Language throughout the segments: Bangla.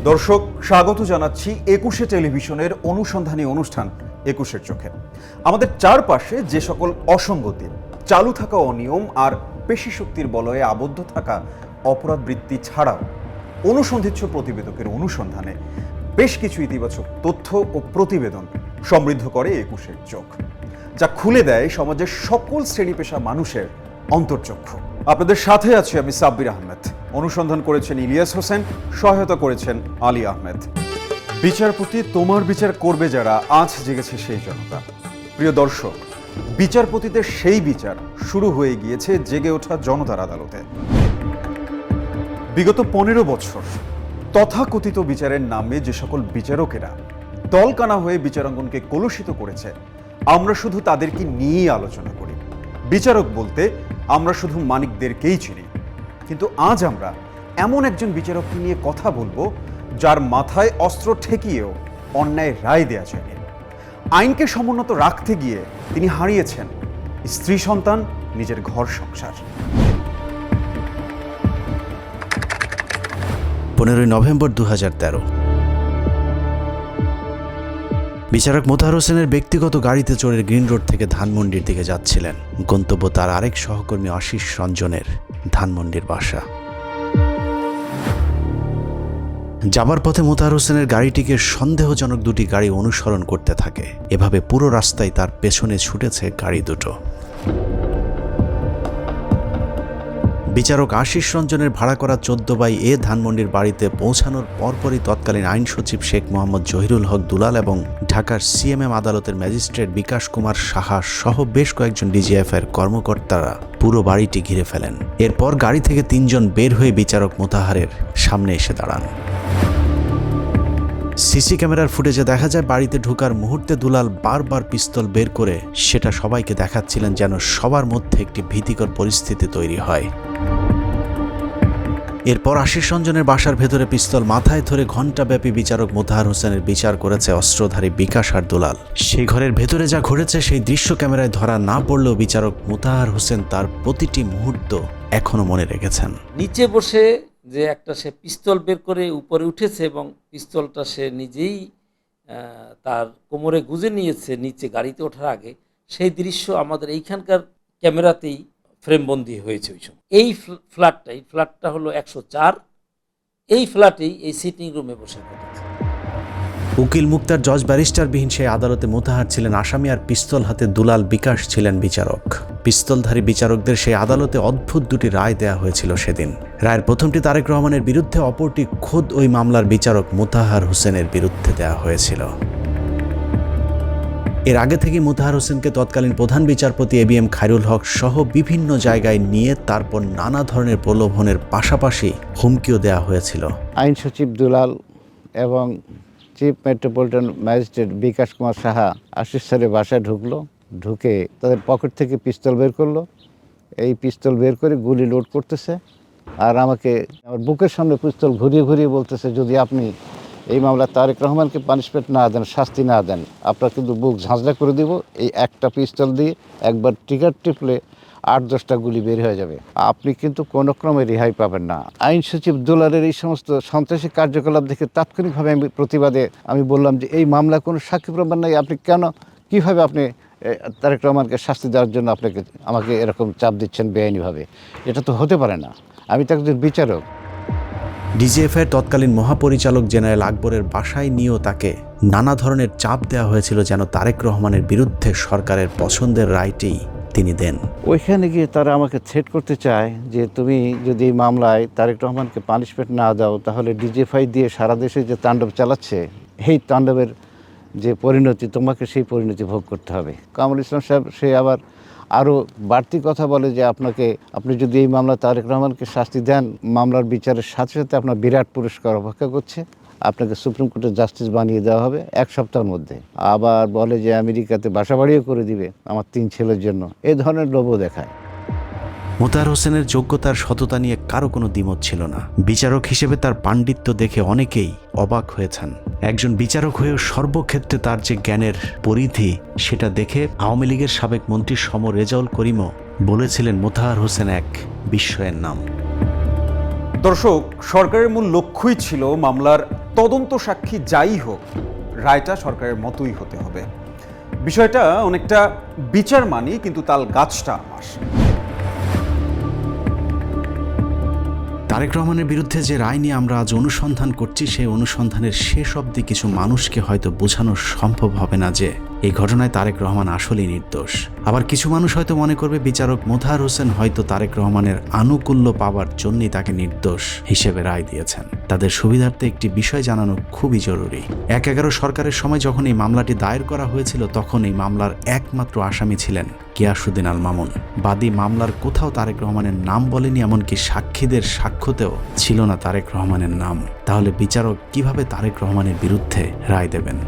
দর্শক, স্বাগত জানাচ্ছি একুশে টেলিভিশনের অনুসন্ধানী অনুষ্ঠান একুশের চোখে। আমাদের চারপাশে যে সকল অসঙ্গতি, চালু থাকা অনিয়ম আর পেশি শক্তির বলয়ে আবদ্ধ থাকা অপরাধ বৃত্তি ছাড়াও অনুসন্ধিৎস প্রতিবেদকের অনুসন্ধানে বেশ কিছু ইতিবাচক তথ্য ও প্রতিবেদন সমৃদ্ধ করে একুশের চোখ, যা খুলে দেয় সমাজের সকল শ্রেণী পেশা মানুষের অন্তর্চক্ষু। আপনাদের সাথে আছি আমি সাব্বির আহমেদ। অনুসন্ধান করেছেন ইলিয়াস হোসেন, সহায়তা করেছেন আলী আহমেদ। বিচারপতি তোমার বিচার করবে যারা, আজ জেগেছে সেই জনতা। প্রিয় দর্শক, বিচারপতিদের সেই বিচার শুরু হয়ে গিয়েছে জেগে ওঠা জনতার আদালতে। বিগত 15 বছর তথাকথিত বিচারের নামে যে সকল বিচারকেরা দলকানা হয়ে বিচারাঙ্গনকে কলুষিত করেছে, আমরা শুধু তাদেরকে নিয়েই আলোচনা করি। বিচারক বলতে আমরা শুধু মানিকদেরকেই চিনি, কিন্তু আজ আমরা এমন একজন বিচারককে নিয়ে কথা বলবো যার মাথায় অস্ত্র ঠেকিয়েও অন্যায় রায় দেয়া যায়নি। আইনকে সমুন্নত রাখতে গিয়ে তিনি হারিয়েছেন স্ত্রী সন্তান, নিজের ঘর সংসার। 15 নভেম্বর 2013 বিচারক মোতাহার হোসেনের ব্যক্তিগত গাড়িতে চড়ে গ্রিন রোড থেকে ধানমন্ডির দিকে যাচ্ছিলেন। গন্তব্য তার আরেক সহকর্মী আশিস রঞ্জনের ধানমন্ডির বাসা। যাবার পথে মোতাহার হোসেনের গাড়িটিকে সন্দেহজনক দুটি গাড়ি অনুসরণ করতে থাকে। এভাবে পুরো রাস্তায় তার পেছনে ছুটেছে গাড়ি দুটো। বিচারক আশিস রঞ্জনের ভাড়া করা 14/A ধানমন্ডির বাড়িতে পৌঁছানোর পরপরই তৎকালীন আইন সচিব শেখ মোহাম্মদ জহিরুল হক দুলাল এবং ঢাকার সিএমএম আদালতের ম্যাজিস্ট্রেট বিকাশ কুমার সাহা সহ বেশ কয়েকজন ডিজিএফআইয়ের কর্মকর্তারা পুরো বাড়িটি ঘিরে ফেলেন। এরপর গাড়ি থেকে 3 জন বের হয়ে বিচারক মোতাহারের সামনে এসে দাঁড়ান। সিসি ক্যামেরার ফুটেজে দেখা যায় বাড়িতে ঢোকার মুহূর্তে দুলাল বারবার পিস্তল বের করে সেটা সবাইকে দেখাচ্ছিলেন, যেন সবার মধ্যে একটি ভীতিকর পরিস্থিতি তৈরি হয়। এরপর আশিস রঞ্জনের বাসার ভেতরে পিস্তল মাথায় ধরে ঘণ্টাব্যাপী বিচারক মোতাহার হোসেনের বিচার করেছে অস্ত্রধারী বিকাশ আর দুলাল। সেই ঘরের ভেতরে যা ঘটেছে সেই দৃশ্য ক্যামেরায় ধরা না পড়লেও বিচারক মোতাহার হোসেন তার প্রতিটি মুহূর্ত এখনো মনে রেখেছেন। নিচে বসে যে একটা সে পিস্তল বের করে উপরে উঠেছে এবং পিস্তলটা সে নিজেই তার কোমরে গুজে নিয়েছে নিচে গাড়িতে ওঠার আগে, সেই দৃশ্য আমাদের এইখানকার ক্যামেরাতেই ফ্রেমবন্দি হয়েছে ওই সময়। এই ফ্ল্যাটটা হলো 104। এই ফ্ল্যাটেই এই সিটিং রুমে বসে ঘটেছে। উকিল মুক্তার জজ ব্যারিস্টারবিহীন সেই আদালতে মোতাহার ছিলেন আসামি আর পিস্তল হাতে দুলাল বিকাশ ছিলেন বিচারক। পিস্তলধারী বিচারকদের সেই আদালতে অদ্ভুত দুটি রায় দেয়া হয়েছিল সেদিন। রায়ের প্রথমটি তারেক রহমানের বিরুদ্ধে, অপরটি খোদ ওই মামলার বিচারক মোতাহার হোসেনের বিরুদ্ধে দেয়া হয়েছিল। এর আগে থেকে মোতাহার হোসেনকে তৎকালীন প্রধান বিচারপতি ABM খায়রুল হক সহ বিভিন্ন জায়গায় নিয়ে তারপর নানা ধরনের প্রলোভনের পাশাপাশি হুমকিও দেয়া হয়েছিল। আইন সচিব দুলাল এবং চিফ মেট্রোপলিটন ম্যাজিস্ট্রেট বিকাশ কুমার সাহা আশিস স্যারের বাসায় ঢুকে তাদের পকেট থেকে পিস্তল বের করলো। এই পিস্তল বের করে গুলি লোড করতেছে আর আমাকে আমার বুকের সামনে পিস্তল ঘুরিয়ে ঘুরিয়ে বলতেছে, যদি আপনি এই মামলা তারেক রহমানকে পানিশমেন্ট না দেন, শাস্তি না দেন, আপনার কিন্তু বুক ঝাঁঝরা করে দিব। এই একটা পিস্তল দিয়ে একবার ট্রিগার টিপলে 8-10টা গুলি বের হয়ে যাবে, আপনি কিন্তু কোনো ক্রমে রেহাই পাবেন না। আইন সচিব দুলালের এই সমস্ত সন্ত্রাসী কার্যকলাপ দেখে তাৎক্ষণিকভাবে আমি বললাম যে এই মামলা কোনো সাক্ষী প্রমাণ নাই, আপনি কীভাবে আপনি তারেক রহমানকে শাস্তি দেওয়ার জন্য আমাকে এরকম চাপ দিচ্ছেন বেআইনিভাবে? এটা তো হতে পারে না, আমি তো একজন বিচারক। ডিজিএফআইয়ের তৎকালীন মহাপরিচালক জেনারেল আকবরের বাসায় নিয়েও তাকে নানা ধরনের চাপ দেওয়া হয়েছিল যেন তারেক রহমানের বিরুদ্ধে সরকারের পছন্দের রায়টি তিনি দেন। ওইখানে গিয়ে তারা আমাকে থ্রেট করতে চায় যে তুমি যদি এই মামলায় তারেক রহমানকে পানিশমেন্ট না দাও, তাহলে ডিজিএফআই দিয়ে সারা দেশে যে তাণ্ডব চালাচ্ছে, এই তাণ্ডবের যে পরিণতি, তোমাকে সেই পরিণতি ভোগ করতে হবে। কামরুল ইসলাম সাহেব সে আবার আরও বাড়তি কথা বলে যে আপনি যদি এই মামলা তারেক রহমানকে শাস্তি দেন, মামলার বিচারের সাথে সাথে আপনার বিরাট পুরস্কার অপেক্ষা করছে, আপনাকে সুপ্রিম কোর্টের জাস্টিস বানিয়ে দেওয়া হবে 1 সপ্তাহের মধ্যে। আবার বলে যে আমেরিকাতে বাসা বাড়িও করে দিবে আমার 3 ছেলের জন্য, এই ধরনের লোভও দেখায়। মোতাহার হোসেনের যোগ্যতার সততা নিয়ে কারো কোনো দ্বিমত ছিল না। বিচারক হিসেবে তার পাণ্ডিত্য দেখে অনেকেই অবাক হয়েছেন। একজন বিচারক হয়েও সর্বক্ষেত্রে তার যে জ্ঞানের পরিধি, সেটা দেখে আওয়ামী লীগের সাবেক মন্ত্রী রেজাউল করিমও বলেছিলেন মোতাহার হোসেন এক বিস্ময়ের নাম। দর্শক, সরকারের মূল লক্ষ্যই ছিল মামলার তদন্ত সাক্ষী যাই হোক, রায়টা সরকারের মতোই হতে হবে। বিষয়টা অনেকটা বিচার মানি, কিন্তু তাল গাছটা আমার। তারেক রহমানের বিরুদ্ধে যে রায় নিয়ে আমরা আজ অনুসন্ধান করছি, সেই অনুসন্ধানের শেষ অবধি কিছু মানুষকে হয়তো বোঝানো সম্ভব হবে না যে এই ঘটনায় তারেক রহমান আসলেই নির্দোষ। আবার কিছু মানুষ হয়তো মনে করবে বিচারক মোতাহার হোসেন হয়তো তারেক রহমানের আনুকূল্য পাওয়ার জন্যই তাকে নির্দোষ হিসেবে রায় দিয়েছেন। তাদের সুবিধার্থে একটি বিষয় জানানো খুবই জরুরি। ১/১১ সরকারের সময় যখন এই মামলাটি দায়ের করা হয়েছিল, তখন এই মামলার একমাত্র আসামি ছিলেন গিয়াসউদ্দিন আল মামুন। বাদী মামলার কোথাও তারেক রহমানের নাম বলেনি, এমনকি সাক্ষীদের সাক্ষ্যতেও ছিল না তারেক রহমানের নাম। তাহলে বিচারক কিভাবে তারেক রহমানের বিরুদ্ধে রায় দেবেন?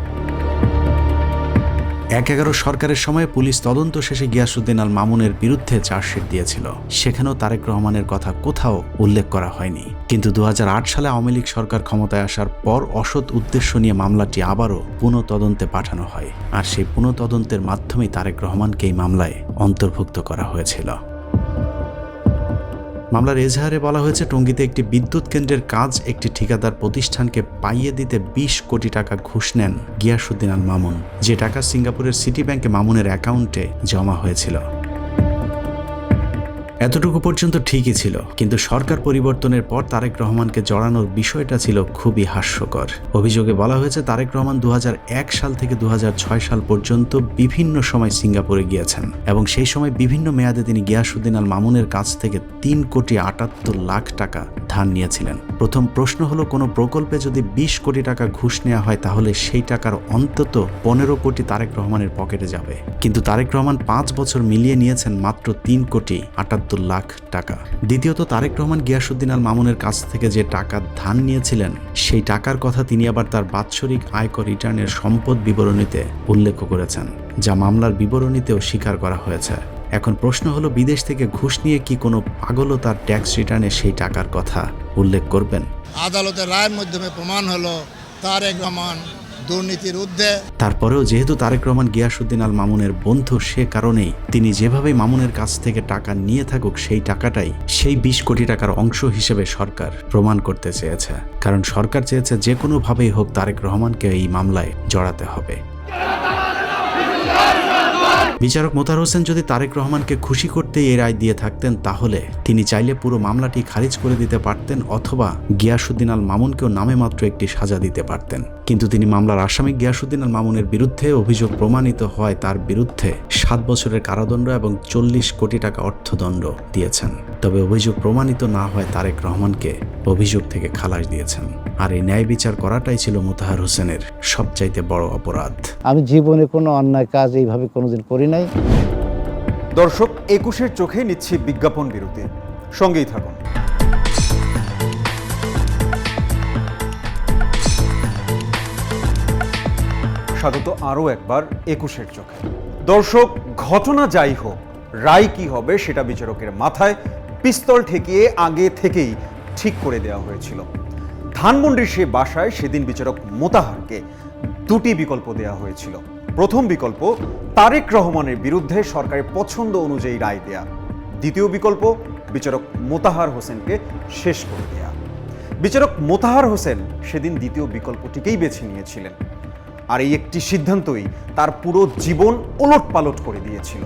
১/১১ সরকারের সময় পুলিশ তদন্ত শেষে গিয়াসউদ্দিন আল মামুনের বিরুদ্ধে চার্জশিট দিয়েছিল। সেখানেও তারেক রহমানের কথা কোথাও উল্লেখ করা হয়নি। কিন্তু ২০০৮ সালে আওয়ামী লীগ সরকার ক্ষমতায় আসার পর অসৎ উদ্দেশ্য নিয়ে মামলাটি আবারও পুনঃতদন্তে পাঠানো হয়। আর সেই পুনঃতদন্তের মাধ্যমেই তারেক রহমানকে এই মামলায় অন্তর্ভুক্ত করা হয়েছিল। মামলার এজাহারে বলা হয়েছে, টঙ্গীতে একটি বিদ্যুৎ কেন্দ্রের কাজ একটি ঠিকাদার প্রতিষ্ঠানকে পাইয়ে দিতে ২০ কোটি টাকা ঘুষ নেন গিয়াসউদ্দিন আল মামুন, যে টাকা সিঙ্গাপুরের সিটি ব্যাংকে মামুনের অ্যাকাউন্টে জমা হয়েছিল। এতটুকু পর্যন্ত ঠিকই ছিল, কিন্তু সরকার পরিবর্তনের পর তারেক রহমানকে জড়ানোর বিষয়টা ছিল খুবই হাস্যকর। অভিযোগে বলা হয়েছে, তারেক রহমান ২০০১ সাল থেকে ২০০৬ সাল পর্যন্ত বিভিন্ন সময় সিঙ্গাপুরে গিয়েছেন এবং সেই সময় বিভিন্ন মেয়াদে তিনি গিয়াসউদ্দিন আল মামুনের কাছ থেকে ৩,৭৮,০০,০০০ টাকা ধার নিয়েছিলেন। প্রথম প্রশ্ন হলো, কোনো প্রকল্পে যদি ২০ কোটি টাকা ঘুষ নেওয়া হয়, তাহলে সেই টাকার অন্তত ১৫ কোটি তারেক রহমানের পকেটে যাবে। কিন্তু তারেক রহমান ৫ বছর মিলিয়ে নিয়েছেন মাত্র ৩,৭৮,০০,০০০ টাকা। দ্বিতীয়ত, তারেক রহমান গিয়াসউদ্দিন আল মামুনের কাছ থেকে যে টাকা ধার নিয়েছিলেন, সেই টাকার কথা তিনি আবার তার বাৎসরিক আয়কর রিটার্নের সম্পদ বিবরণীতে উল্লেখ করেছেন, যা মামলার বিবরণীতেও স্বীকার করা হয়েছে। এখন প্রশ্ন হলো, বিদেশ থেকে ঘুষ নিয়ে কি কোনো পাগলও তার ট্যাক্স রিটার্নে সেই টাকার কথা উল্লেখ করবেন? আদালতের রায়ের মাধ্যমে প্রমাণ হলো তারেক রহমান দুর্নীতির ঊর্ধ্বে। তারপরেও যেহেতু তারেক রহমান গিয়াসউদ্দিন আল মামুনের বন্ধু, সে কারণেই তিনি যেভাবে মামুনের কাছ থেকে টাকা নিয়ে থাকুক, সেই টাকাটাই সেই ২০ কোটি টাকার অংশ হিসেবে সরকার প্রমাণ করতে চেয়েছে। কারণ সরকার চেয়েছে যে কোনোভাবেই হোক তারেক রহমানকে এই মামলায় জড়াতে হবে। বিচারক মোতাহার হোসেন যদি তারেক রহমানকে খুশি করতেই এই রায় দিয়ে থাকতেন, তাহলে তিনি চাইলে পুরো মামলাটি খারিজ করে দিতে পারতেন, অথবা গিয়াসউদ্দিন আল মামুনকেও নামে মাত্র একটি সাজা দিতে পারতেন। কিন্তু তিনি মামলার আসামি গিয়াসউদ্দিন আল মামুনের বিরুদ্ধে অভিযোগ প্রমাণিত হয় তার বিরুদ্ধে ৭ বছরের কারাদণ্ড এবং ৪০ কোটি টাকা অর্থদণ্ড দিয়েছেন। তবে অভিযোগ প্রমাণিত না হয় তারেক রহমানকে অভিযোগ থেকে খালাস দিয়েছেন। আর এই ন্যায় বিচার করাটাই ছিল মোতাহার হোসেনের সবচাইতে বড় অপরাধ। আমি জীবনে কোনো অন্যায় কাজ এইভাবে কোনোদিন করি নাই। দর্শক, ২১-এর চোখে নিচ্ছি বিজ্ঞাপন বিরতি, সঙ্গেই থাকুন। স্বাগত আরও একবার ২১-এর চোখে। দর্শক, ঘটনা যাই হোক, রায় কি হবে সেটা বিচারকের মাথায় পিস্তল ঠেকিয়ে আগে থেকেই ঠিক করে দেওয়া হয়েছিল। ধানমন্ডির সে বাসায় সেদিন বিচারক মোতাহারকে দুটি বিকল্প দেওয়া হয়েছিল। প্রথম বিকল্প, তারেক রহমানের বিরুদ্ধে সরকারের পছন্দ অনুযায়ী রায় দেয়া। দ্বিতীয় বিকল্প, বিচারক মোতাহার হোসেনকে শেষ করে দেয়া। বিচারক মোতাহার হোসেন সেদিন দ্বিতীয় বিকল্পটিকেই বেছে নিয়েছিলেন, আর এই একটি সিদ্ধান্তই তার পুরো জীবন ওলটপালট করে দিয়েছিল।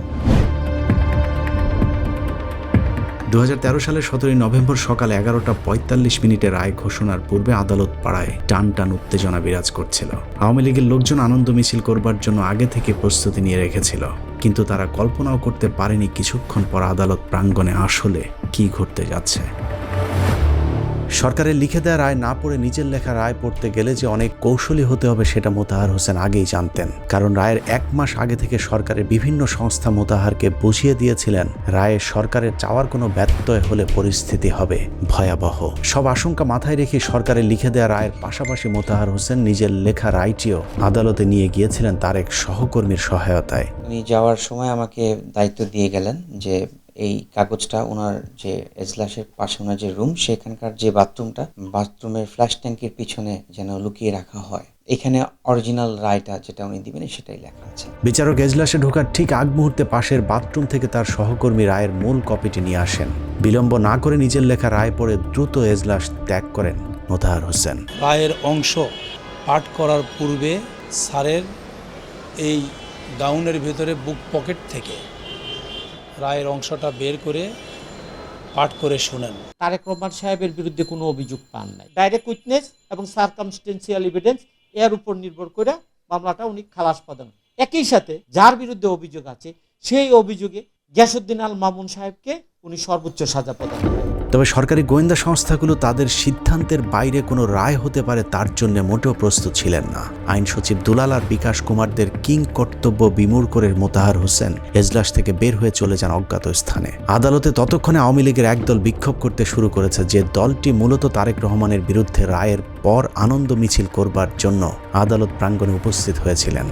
২০১৩ সালের ১৭ নভেম্বর সকাল ১১:৪৫ রায় ঘোষণার পূর্বে আদালত পাড়ায় টান টান উত্তেজনা বিরাজ করছিল। আওয়ামী লীগের লোকজন আনন্দ মিছিল করবার জন্য আগে থেকে প্রস্তুতি নিয়ে রেখেছিল, কিন্তু তারা কল্পনাও করতে পারেনি কিছুক্ষণ পর আদালত প্রাঙ্গণে আসলে কি ঘটতে যাচ্ছে। সরকারের লিখে দেওয়া রায় না পড়ে নিজের লেখা রায় পড়তে গেলে যে অনেক কৌশলী হতে হবে সেটা মোতাহার হোসেন আগেই জানতেন। কারণ রায়ের ১ মাস আগে থেকে সরকারের বিভিন্ন সংস্থা মোতাহারকে বুঝিয়ে দিয়েছিলেন রায়ে সরকারের চাওয়ার কোনো ব্যত্যয় হলে পরিস্থিতি হবে ভয়াবহ। সব আশঙ্কা মাথায় রেখে সরকারের লিখে দেওয়া রায়ের পাশাপাশি মোতাহার হোসেন নিজের লেখা রায়টিও আদালতে নিয়ে গিয়েছিলেন তার এক সহকর্মীর সহায়তায়। উনি যাওয়ার সময় আমাকে দায়িত্ব দিয়ে গেলেন যে এই কাগজটা ওনার যে এজলাসের পাশে ওনার যে রুম সেখানকার যে বাথরুমের ফ্ল্যাশ ট্যাঙ্কের পিছনে যেন লুকিয়ে রাখা হয়। এখানে অরিজিনাল রায়টা যেটা উনি দিবেন সেটাই লেখা আছে। বিচারক এজলাসে ঢোকার ঠিক আগ মুহূর্তে পাশের বাথরুম থেকে তার সহকর্মী রায়ের মূল কপিটি নিয়ে আসেন। বিলম্ব না করে নিজের লেখা রায় পড়ে দ্রুত এজলাস ত্যাগ করেন মোতাহার হোসেন। রায়ের অংশ পাঠ করার পূর্বে স্যারের এই গাউনের ভেতরে বুক পকেট থেকে রায়ের অংশটা বের করে পাঠ করে শোনেন। তারেক রহমান সাহেবের বিরুদ্ধে কোনো অভিযোগ পান নাই। ডাইরেক্ট উইটনেস এবং সার্কামস্টেন্সিয়াল এভিডেন্স এর উপর নির্ভর করে মামলাটা উনি খালাস পাবেন। একই সাথে যার বিরুদ্ধে অভিযোগ আছে সেই অভিযোগে গিয়াসউদ্দিন আল মামুন সাহেবকে উনি সর্বোচ্চ সাজা প্রদান করেন। তবে সরকারি গোয়েন্দা সংস্থাগুলো তাদের সিদ্ধান্তের বাইরে কোনো রায় হতে পারে তার জন্য মোটেও প্রস্তুত ছিলেন না। আইন সচিব দুলাল আর বিকাশ কুমারদের কিং কর্তব্য বিমূঢ় করে মোতাহার হোসেন এজলাস থেকে বের হয়ে চলে যান অজ্ঞাত স্থানে। আদালতে ততক্ষণে আওয়ামী লীগের একদল বিক্ষোভ করতে শুরু করেছে, যে দলটি মূলত তারেক রহমানের বিরুদ্ধে রায়ের পর আনন্দ মিছিল করবার জন্য আদালত প্রাঙ্গণে উপস্থিত হয়েছিলেন।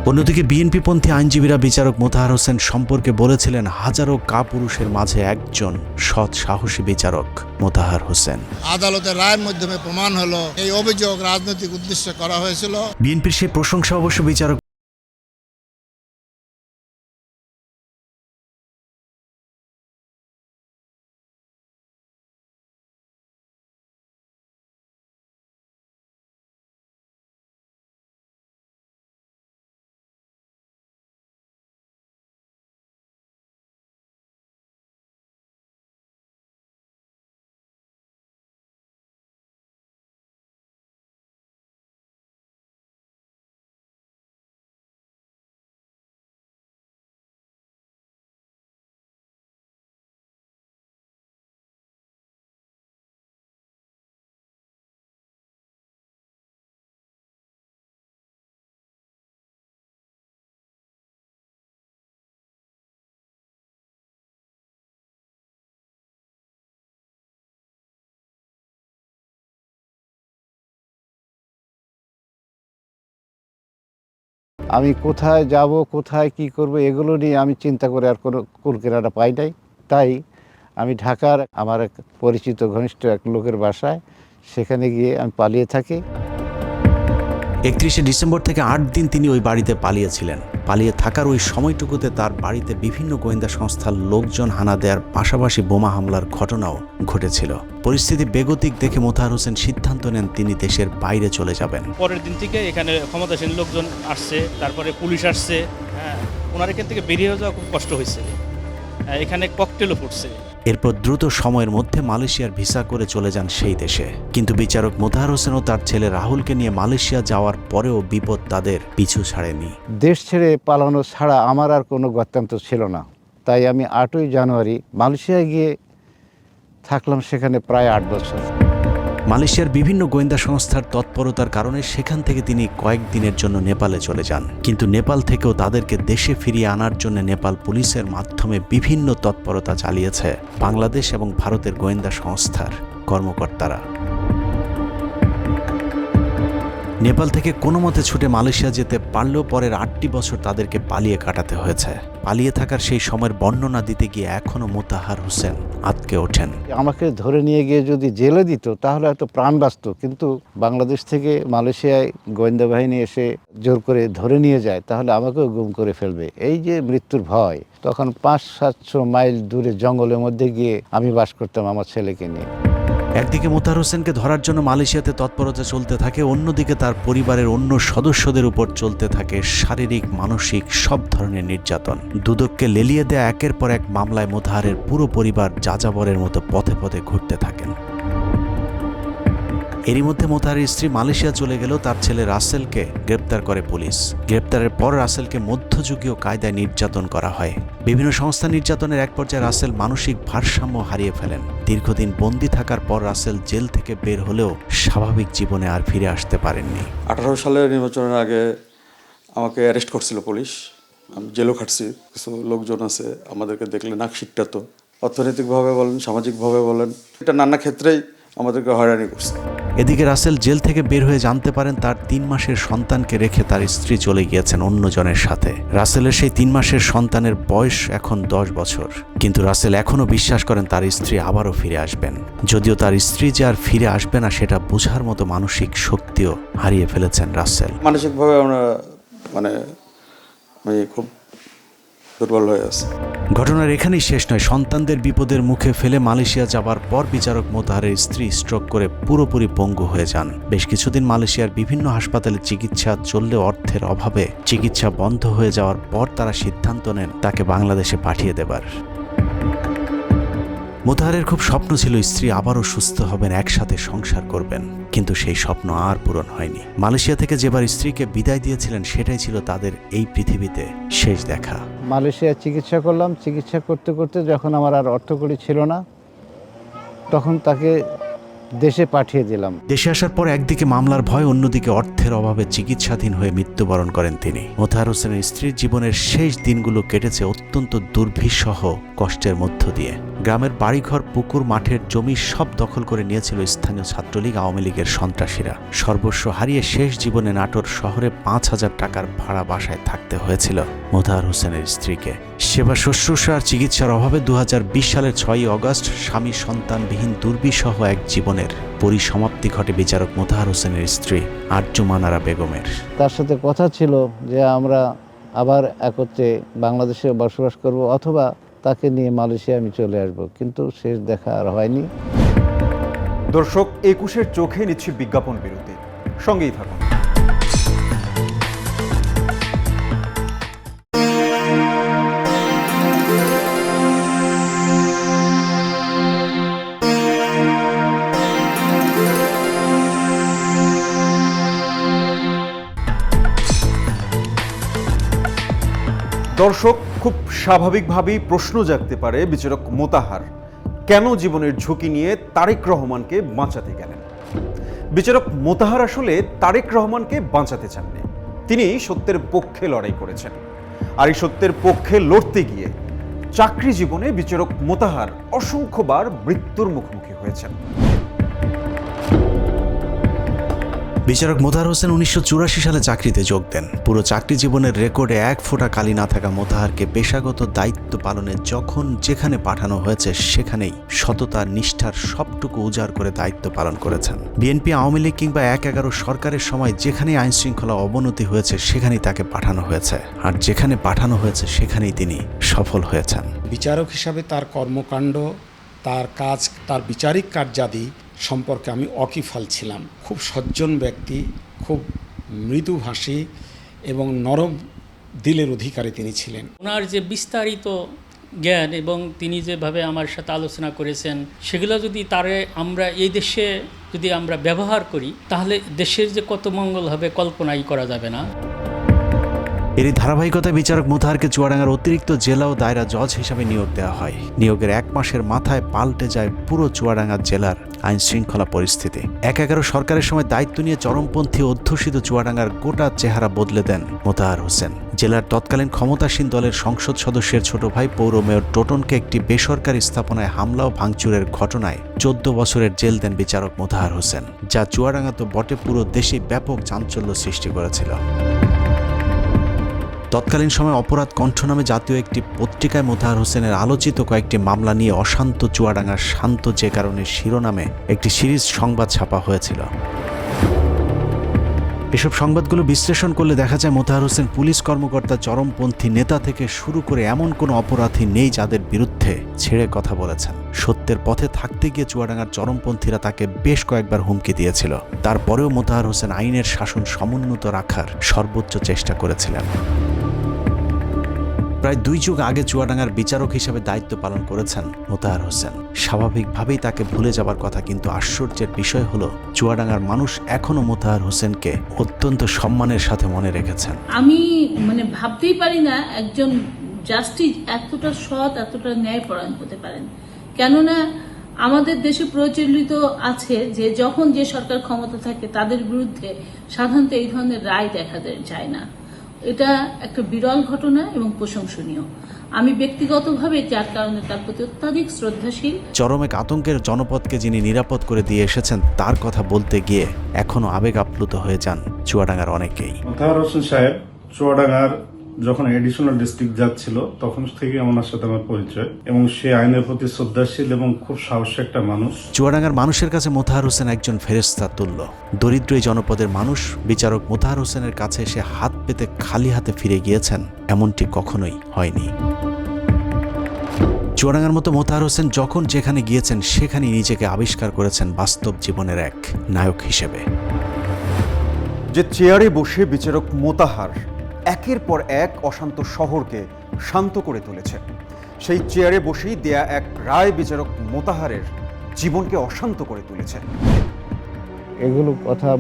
অন্যদিকে বিএনপিপন্থী আইনজীবীরা বিচারক মোতাহার হোসেন সম্পর্কে বলেছিলেন, হাজারো কাপুরুষের মাঝে একজন সৎ সাহসী বিচারক মোতাহার হোসেন। আদালতের রায়ের মাধ্যমে প্রমাণ হলো এই অভিযোগ রাজনৈতিক উদ্দেশ্যে করা হয়েছিল। বিএনপির সেই প্রশংসা অবশ্য বিচারক আমি কোথায় যাব, কোথায় কি করব, এগুলো নিয়ে আমি চিন্তা করে আর কোনো কুলকিনারা পাই নাই। তাই আমি ঢাকার আমার এক পরিচিত ঘনিষ্ঠ এক লোকের বাসায় সেখানে গিয়ে আমি পালিয়ে থাকি। 31শে ডিসেম্বর থেকে 8 দিন তিনি ওই বাড়িতে পালিয়েছিলেন। পালিয়ে থাকার ওই সময়টুকুতে তার বাড়িতে বিভিন্ন গোয়েন্দা সংস্থার লোকজন হানা দেওয়ার পাশাপাশি বোমা হামলার ঘটনাও ঘটেছিল। পরিস্থিতি বেগতিক দেখে মোতাহার হোসেন সিদ্ধান্ত নেন তিনি দেশের বাইরে চলে যাবেন। পরের দিন থেকে এখানে ক্ষমতাসীন লোকজন আসছে, তারপরে পুলিশ আসছে। ওনার এখান থেকে বেরিয়ে যাওয়া খুব কষ্ট হয়েছে। এখানে ককটেলও ফুটছে। এরপর দ্রুত সময়ের মধ্যে মালয়েশিয়ার ভিসা করে চলে যান সেই দেশে। কিন্তু বিচারক মোতাহার হোসেন ও তার ছেলে রাহুলকে নিয়ে মালয়েশিয়া যাওয়ার পরেও বিপদ তাদের পিছু ছাড়েনি। দেশ ছেড়ে পালানো ছাড়া আমার আর কোনো গত্যন্তর ছিল না। তাই আমি 8ই জানুয়ারি মালয়েশিয়ায় গিয়ে থাকলাম সেখানে প্রায় 8 বছর। মালয়েশিয়ার বিভিন্ন গোয়েন্দা সংস্থার তৎপরতার কারণে সেখান থেকে তিনি কয়েকদিনের জন্য নেপালে চলে যান। কিন্তু নেপাল থেকেও তাদেরকে দেশে ফিরিয়ে আনার জন্য নেপাল পুলিশের মাধ্যমে বিভিন্ন তৎপরতা চালিয়েছে বাংলাদেশ এবং ভারতের গোয়েন্দা সংস্থার কর্মকর্তারা। নেপাল থেকে কোনো মতে ছুটে মালয়েশিয়া যেতে পারলেও পরের 8টি বছর তাদেরকে পালিয়ে কাটাতে হয়েছে। পালিয়ে থাকার সেই সময়ের বর্ণনা দিতে গিয়ে এখনও মোতাহার হোসেন আটকে ওঠেন। আমাকে ধরে নিয়ে গিয়ে যদি জেলে দিত তাহলে হয়তো প্রাণ বাঁচত, কিন্তু বাংলাদেশ থেকে মালয়েশিয়ায় গোয়েন্দা বাহিনী এসে জোর করে ধরে নিয়ে যায় তাহলে আমাকেও গুম করে ফেলবে। এই যে মৃত্যুর ভয়, তখন 500-700 মাইল দূরে জঙ্গলের মধ্যে গিয়ে আমি বাস করতাম আমার ছেলেকে নিয়ে। একদিকে মোতাহার হোসেনকে ধরার জন্য মালয়েশিয়াতে তৎপরতা চলতে থাকে, অন্যদিকে তার পরিবারের অন্য সদস্যদের উপর চলতে থাকে শারীরিক মানসিক সব ধরনের নির্যাতন। দুদককে লেলিয়ে দেয়া একের পর এক মামলায় মোতাহারের পুরো পরিবার যাযাবরের মতো পথে পথে ঘুরতে থাকেন। এরই মধ্যে মোতাহারের স্ত্রী মালয়েশিয়া চলে গেলেও তার ছেলে রাসেলকে গ্রেপ্তার করে পুলিশ। গ্রেপ্তারের পর রাসেলকে মধ্যযুগীয় কায়দায় নির্যাতন করা হয়। বিভিন্ন সংস্থা নির্যাতনের এক পর্যায়ে রাসেল মানসিক ভারসাম্য হারিয়ে ফেলেন। দীর্ঘদিন বন্দী থাকার পর রাসেল জেল থেকে বের হলেও স্বাভাবিক জীবনে আর ফিরে আসতে পারেননি। 18 সালের নির্বাচনের আগে আমাকে অ্যারেস্ট করছিল পুলিশ। আমি জেলও খাটছি। কিছু লোকজন আছে আমাদেরকে দেখলে নাক সিটকাতো। অর্থনৈতিকভাবে বলেন, সামাজিকভাবে বলেন, এটা নানা ক্ষেত্রেই আমাদেরকে হয়রানি করছে। এদিকে রাসেল জেল থেকে বের হয়ে জানতে পারেন তার 3 মাসের সন্তানকে রেখে তার স্ত্রী চলে গিয়েছেন অন্যজনের সাথে। রাসেলের সেই 3 মাসের সন্তানের বয়স এখন 10 বছর, কিন্তু রাসেল এখনও বিশ্বাস করেন তার স্ত্রী আবারও ফিরে আসবেন। যদিও তার স্ত্রী যে আর ফিরে আসবে না সেটা বোঝার মতো মানসিক শক্তিও হারিয়ে ফেলেছেন রাসেল। মানসিকভাবে আমরা আমি খুব দুর্বল হয়ে আছি। ঘটনার এখানেই শেষ নয়। সন্তানদের বিপদের মুখে ফেলে মালয়েশিয়া যাবার পর বিচারক মোতাহারের স্ত্রী স্ট্রোক করে পুরোপুরি পঙ্গু হয়ে যান। বেশ কিছুদিন মালয়েশিয়ার বিভিন্ন হাসপাতালে চিকিৎসা চললেও অর্থের অভাবে চিকিৎসা বন্ধ হয়ে যাওয়ার পর তারা সিদ্ধান্ত নেন তাকে বাংলাদেশে পাঠিয়ে দেবার। মোতাহারের খুব স্বপ্ন ছিল স্ত্রী আবারও সুস্থ হবেন, একসাথে সংসার করবেন, কিন্তু সেই স্বপ্ন আর পূরণ হয়নি। মালয়েশিয়া থেকে যেবার স্ত্রীকে বিদায় দিয়েছিলেন সেটাই ছিল তাদের এই পৃথিবীতে শেষ দেখা। মালয়েশিয়া চিকিৎসা করলাম। চিকিৎসা করতে করতে যখন আমার আর অর্থকড়ি ছিল না, তখন তাকে দেশে পাঠিয়ে দিলাম। দেশে আসার পর একদিকে মামলার ভয়, অন্যদিকে অর্থের অভাবে চিকিৎসাধীন হয়ে মৃত্যুবরণ করেন তিনি। মোতাহার হোসেনের স্ত্রীর জীবনের শেষ দিনগুলো কেটেছে অত্যন্ত দুর্বিষহ কষ্টের মধ্য দিয়ে। গ্রামের বাড়িঘর, পুকুর, মাঠের জমি সব দখল করে নিয়েছিল স্থানীয় ছাত্রলীগ, আওয়ামী লীগের সন্ত্রাসীরা। সর্বস্ব হারিয়ে শেষ জীবনে নাটোর শহরে 5,000 টাকার ভাড়া বাসায় থাকতে হয়েছিল মোতাহার হোসেনের স্ত্রীকে। সেবা শুশ্রূষা আর চিকিৎসার অভাবে 2020 সালের 6ই আগস্ট স্বামী সন্তানবিহীন দুর্বিষহ এক জীবনের পরিসমাপ্তি ঘটে বিচারক মোতাহার হোসেনের স্ত্রী আরজুমান আরা বেগমের। তার সাথে কথা ছিল যে আমরা আবার একত্রে বাংলাদেশে বসবাস করব, অথবা তাকে নিয়ে মালয়েশিয়া আমি চলে আসব, কিন্তু শেষ দেখা আর হয়নি। দর্শক, 21-এর চোখে নিচ্ছি বিজ্ঞাপন বিরতি, সঙ্গেই থাকুন। দর্শক, খুব স্বাভাবিকভাবেই প্রশ্ন জাগতে পারে বিচারক মোতাহার কেন জীবনের ঝুঁকি নিয়ে তারেক রহমানকে বাঁচাতে গেলেন। বিচারক মোতাহার আসলে তারেক রহমানকে বাঁচাতে চাননি, তিনি সত্যের পক্ষে লড়াই করেছেন। আর এই সত্যের পক্ষে লড়তে গিয়ে চাকরি জীবনে বিচারক মোতাহার অসংখ্যবার মৃত্যুর মুখোমুখি হয়েছেন। বিচারক মোতাহার হোসেন 1984 সালে চাকরিতে যোগ দেন। পুরো চাকরি জীবনের রেকর্ডে এক ফোঁটা কালি না থাকা মোতাহারকে পেশাগত দায়িত্ব পালনে যখন যেখানে পাঠানো হয়েছে সেখানেই সততা, নিষ্ঠার সবটুকু উজাড় করে দায়িত্ব পালন করেছেন। বিএনপি, আওয়ামী লীগ কিংবা 1/11 সরকারের সময় যেখানেই আইন শৃঙ্খলা অবনতি হয়েছে সেখানেই তাকে পাঠানো হয়েছে, আর যেখানে পাঠানো হয়েছে সেখানেই তিনি সফল হয়েছেন। বিচারক হিসাবে তার কর্মকাণ্ড, তার কাজ, তার বিচারিক কার্যাদি সম্পর্কে আমি অকিফাল ছিলাম। খুব সজ্জন ব্যক্তি, খুব মৃদুভাষী এবং নরম দিলের অধিকারী তিনি ছিলেন। ওনার যে বিস্তারিত জ্ঞান এবং তিনি যেভাবে আমার সাথে আলোচনা করেছেন সেগুলো যদি আমরা এই দেশে যদি আমরা ব্যবহার করি তাহলে দেশের যে কত মঙ্গল হবে কল্পনাই করা যাবে না। এরই ধারাবাহিকতায় বিচারক মোতাহারকে চুয়াডাঙ্গার অতিরিক্ত জেলা ও দায়রা জজ হিসাবে নিয়োগ দেওয়া হয়। নিয়োগের 1 মাসের মাথায় পাল্টে যায় পুরো চুয়াডাঙ্গা জেলার আইন শৃঙ্খলা পরিস্থিতি। 1/11 সরকারের সময় দায়িত্ব নিয়ে চরমপন্থী অধ্যুষিত চুয়াডাঙ্গার গোটা চেহারা বদলে দেন মোতাহার হোসেন। জেলার তৎকালীন ক্ষমতাসীন দলের সংসদ সদস্যের ছোট ভাই পৌর মেয়র টোটনকে একটি বেসরকারি স্থাপনায় হামলা ও ভাঙচুরের ঘটনায় 14 বছরের জেল দেন বিচারক মোতাহার হোসেন, যা চুয়াডাঙ্গা তো বটে পুরো দেশে ব্যাপক চাঞ্চল্য সৃষ্টি করেছিল। তৎকালীন সময় অপরাধ কণ্ঠ নামে জাতীয় একটি পত্রিকায় মোতাহার হোসেনের আলোচিত কয়েকটি মামলা নিয়ে অশান্ত চুয়াডাঙ্গার শান্ত যে কারণে শিরোনামে একটি সিরিজ সংবাদ ছাপা হয়েছিল। এসব সংবাদগুলো বিশ্লেষণ করলে দেখা যায় মোতাহার হোসেন পুলিশ কর্মকর্তা, চরমপন্থী নেতা থেকে শুরু করে এমন কোনো অপরাধী নেই যাদের বিরুদ্ধে ছেড়ে কথা বলেছেন। সত্যের পথে থাকতে গিয়ে চুয়াডাঙ্গার চরমপন্থীরা তাকে বেশ কয়েকবার হুমকি দিয়েছিল। তারপরেও মোতাহার হোসেন আইনের শাসন সমুন্নত রাখার সর্বোচ্চ চেষ্টা করেছিলেন। প্রায় 2 যুগ আগে চুয়াডাঙ্গার বিচারক হিসেবে দায়িত্ব পালন করেছেন মোতাহার হোসেন। স্বাভাবিকভাবেই তাকে ভুলে যাবার কথা, কিন্তু আশ্চর্যের বিষয় হলো চুয়াডাঙ্গার মানুষ এখনো মোতাহার হোসেনকে অত্যন্ত সম্মানের সাথে মনে রেখেছেন। আমি ভাবতেই পারি না একজন জাস্টিস এতটা সৎ, এতটা ন্যায়পরায়ণ হতে পারেন। কেননা আমাদের দেশে প্রচলিত আছে যে যখন যে সরকার ক্ষমতা থাকে তাদের বিরুদ্ধে সাধারণত এই ধরনের রায় দেখা যায় না। এটা একটা বিরল ঘটনা এবং প্রশংসনীয়। আমি ব্যক্তিগতভাবে যার কারণে তার প্রতি অত্যাধিক শ্রদ্ধাশীল। চরম এক আতঙ্কের জনপদকে যিনি নিরাপদ করে দিয়ে এসেছেন তার কথা বলতে গিয়ে এখনো আবেগ আপ্লুত হয়ে যান চুয়াডাঙ্গার অনেকেই। মোতাহার হোসেন সাহেব চুয়াডাঙ্গার যখন এডিশনাল ডিস্ট্রিক্ট জাজ ছিল তখন থেকে ওনার সাথে আমার পরিচয়, এবং সে আইনের প্রতি শ্রদ্ধাশীল এবং খুব সাহসী একটা মানুষ। চুয়াডাঙ্গার মানুষের কাছে মোতাহার হোসেন একজন ফেরেশতা তুল্য। দরিদ্র এই জনপদের মানুষ বিচারক মোতাহার হোসেনের কাছে এসে হাত পেতে খালি হাতে ফিরে গিয়েছেন এমনটি কখনোই হয়নি। চুয়াডাঙ্গার মতো মোতাহার হোসেন যখন যেখানে গিয়েছেন সেখানেই নিজেকে আবিষ্কার করেছেন বাস্তব জীবনের এক নায়ক হিসেবে। যে চেয়ারে বসে বিচারক মোতাহার একের পর এক অশান্ত শহরকে শান্ত করে তুলেছে, সেই চেয়ারে বসেই দেয়া এক রায় বিচারক মোতাহারের জীবনকে অশান্ত করে তুলেছে। এগুলো কথা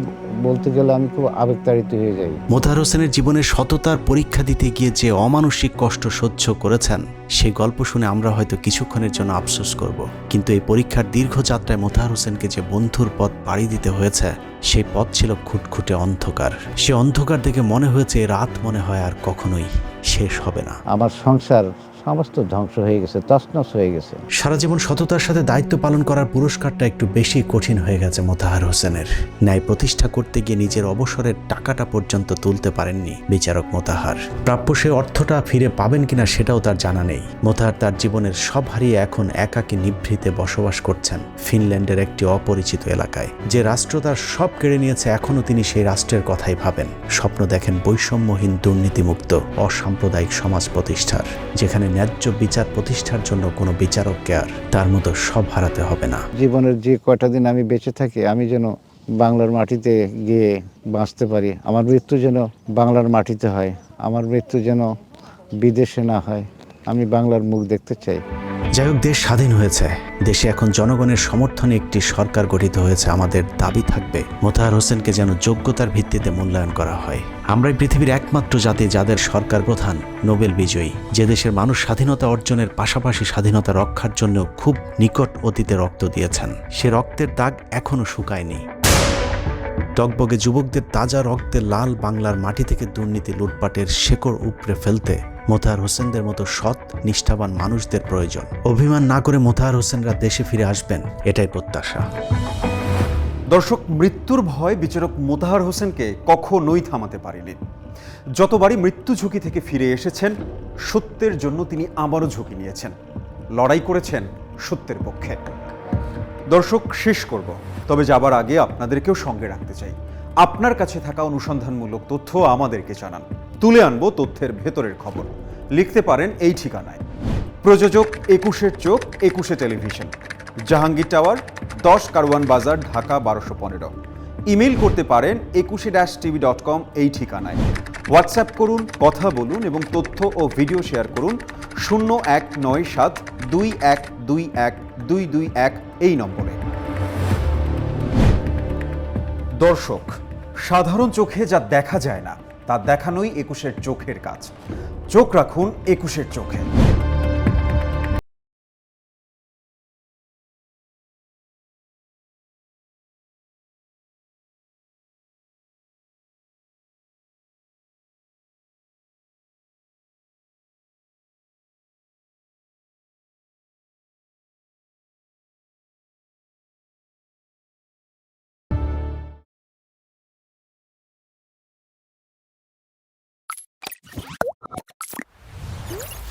বলতে গেলে আমি খুব আবেগতাড়িত হয়ে যাই। মোতাহার হোসেনের জীবনের সততার পরীক্ষা দিতে গিয়ে যে অমানসিক কষ্ট সহ্য করেছেন সেই গল্প শুনে আমরা হয়তো কিছুক্ষণের জন্য আফসোস করব, কিন্তু এই পরীক্ষার দীর্ঘ যাত্রায় মোতাহার হোসেনকে যে বন্ধুর পথ পাড়ি দিতে হয়েছে সেই পথ ছিল খুটখুটে অন্ধকার। সে অন্ধকার দেখে মনে হয়েছে রাত মনে হয় আর কখনোই শেষ হবে না। আমার সংসার সমস্ত ধ্বংস হয়ে গেছে, তছনছ হয়ে গেছে। সারা জীবন সততার সাথে দায়িত্ব পালন করার পুরস্কারটা একটু বেশি কঠিন হয়ে গেছে মোতাহার হোসেনের। ন্যায় প্রতিষ্ঠা করতে গিয়ে নিজের অবসরের টাকাটা পর্যন্ত তুলতে পারেননি বিচারক মোতাহার। প্রাপ্য সে অর্থটা ফিরে পাবেন কিনা সেটাও তার জানা নেই। মোতাহার তার জীবনের সব হারিয়ে এখন একাকী নিভৃতে বসবাস করছেন ফিনল্যান্ডের একটি অপরিচিত এলাকায়। যে রাষ্ট্র তার সব কেড়ে নিয়েছে এখনও তিনি সেই রাষ্ট্রের কথাই ভাবেন। স্বপ্ন দেখেন বৈষম্যহীন, দুর্নীতিমুক্ত, অসাম্প্রদায়িক সমাজ প্রতিষ্ঠার, যেখানে ন্যায্য বিচার প্রতিষ্ঠার জন্য কোনো বিচারককে আর তার মতো সব হারাতে হবে না। জীবনের যে কয়টা দিন আমি বেঁচে থাকি আমি যেন বাংলার মাটিতে গিয়ে বাঁচতে পারি। আমার মৃত্যু যেন বাংলার মাটিতে হয়, আমার মৃত্যু যেন বিদেশে না হয়। আমি বাংলার মুখ দেখতে চাই। যাই হোক, দেশ স্বাধীন হয়েছে, দেশে এখন জনগণের সমর্থনে একটি সরকার গঠিত হয়েছে। আমাদের দাবি থাকবে মোতাহার হোসেনকে যেন যোগ্যতার ভিত্তিতে মূল্যায়ন করা হয়। আমরাই পৃথিবীর একমাত্র জাতি যাদের সরকার প্রধান নোবেল বিজয়ী, যে দেশের মানুষ স্বাধীনতা অর্জনের পাশাপাশি স্বাধীনতা রক্ষার জন্য খুব নিকট অতীতে রক্ত দিয়েছেন। সে রক্তের দাগ এখনো শুকায়নি। টগবগে যুবকদের তাজা রক্তে লাল বাংলার মাটি থেকে দুর্নীতি লুটপাটের শেকড় উপড়ে ফেলতে মোতাহার হোসেনদের মতো সৎ নিষ্ঠাবান মানুষদের প্রয়োজন। অভিমান না করে মোতাহার হোসেনরা দেশে ফিরে আসবেন, এটাই প্রত্যাশা। দর্শক, মৃত্যুর ভয় বিচারক মোতাহার হোসেনকে কখনোই থামাতে পারেনি। যতবারই মৃত্যু ঝুঁকি থেকে ফিরে এসেছেন, সত্যের জন্য তিনি আবারও ঝুঁকি নিয়েছেন, লড়াই করেছেন সত্যের পক্ষে। দর্শক, শেষ করব, তবে যাবার আগে আপনাদেরকেও সঙ্গে রাখতে চাই। আপনার কাছে থাকা অনুসন্ধানমূলক তথ্য আমাদেরকে জানান, তুলে আনবো তথ্যের ভেতরের খবর। লিখতে পারেন এই ঠিকানায়। প্রযোজক 21-এর চোখ, 21-এ টেলিভিশন, জাহাঙ্গীর টাওয়ার, 10 কারওয়ান বাজার, ঢাকা 1215। ইমেল করতে পারেন 21-tv.com এই ঠিকানায়। হোয়াটসঅ্যাপ করুন, কথা বলুন এবং তথ্য ও ভিডিও শেয়ার করুন 019721221221 এই নম্বরে। দর্শক, সাধারণ চোখে যা দেখা যায় না তা দেখানোই 21-এর চোখের কাজ। চোখ রাখুন 21-এর চোখে।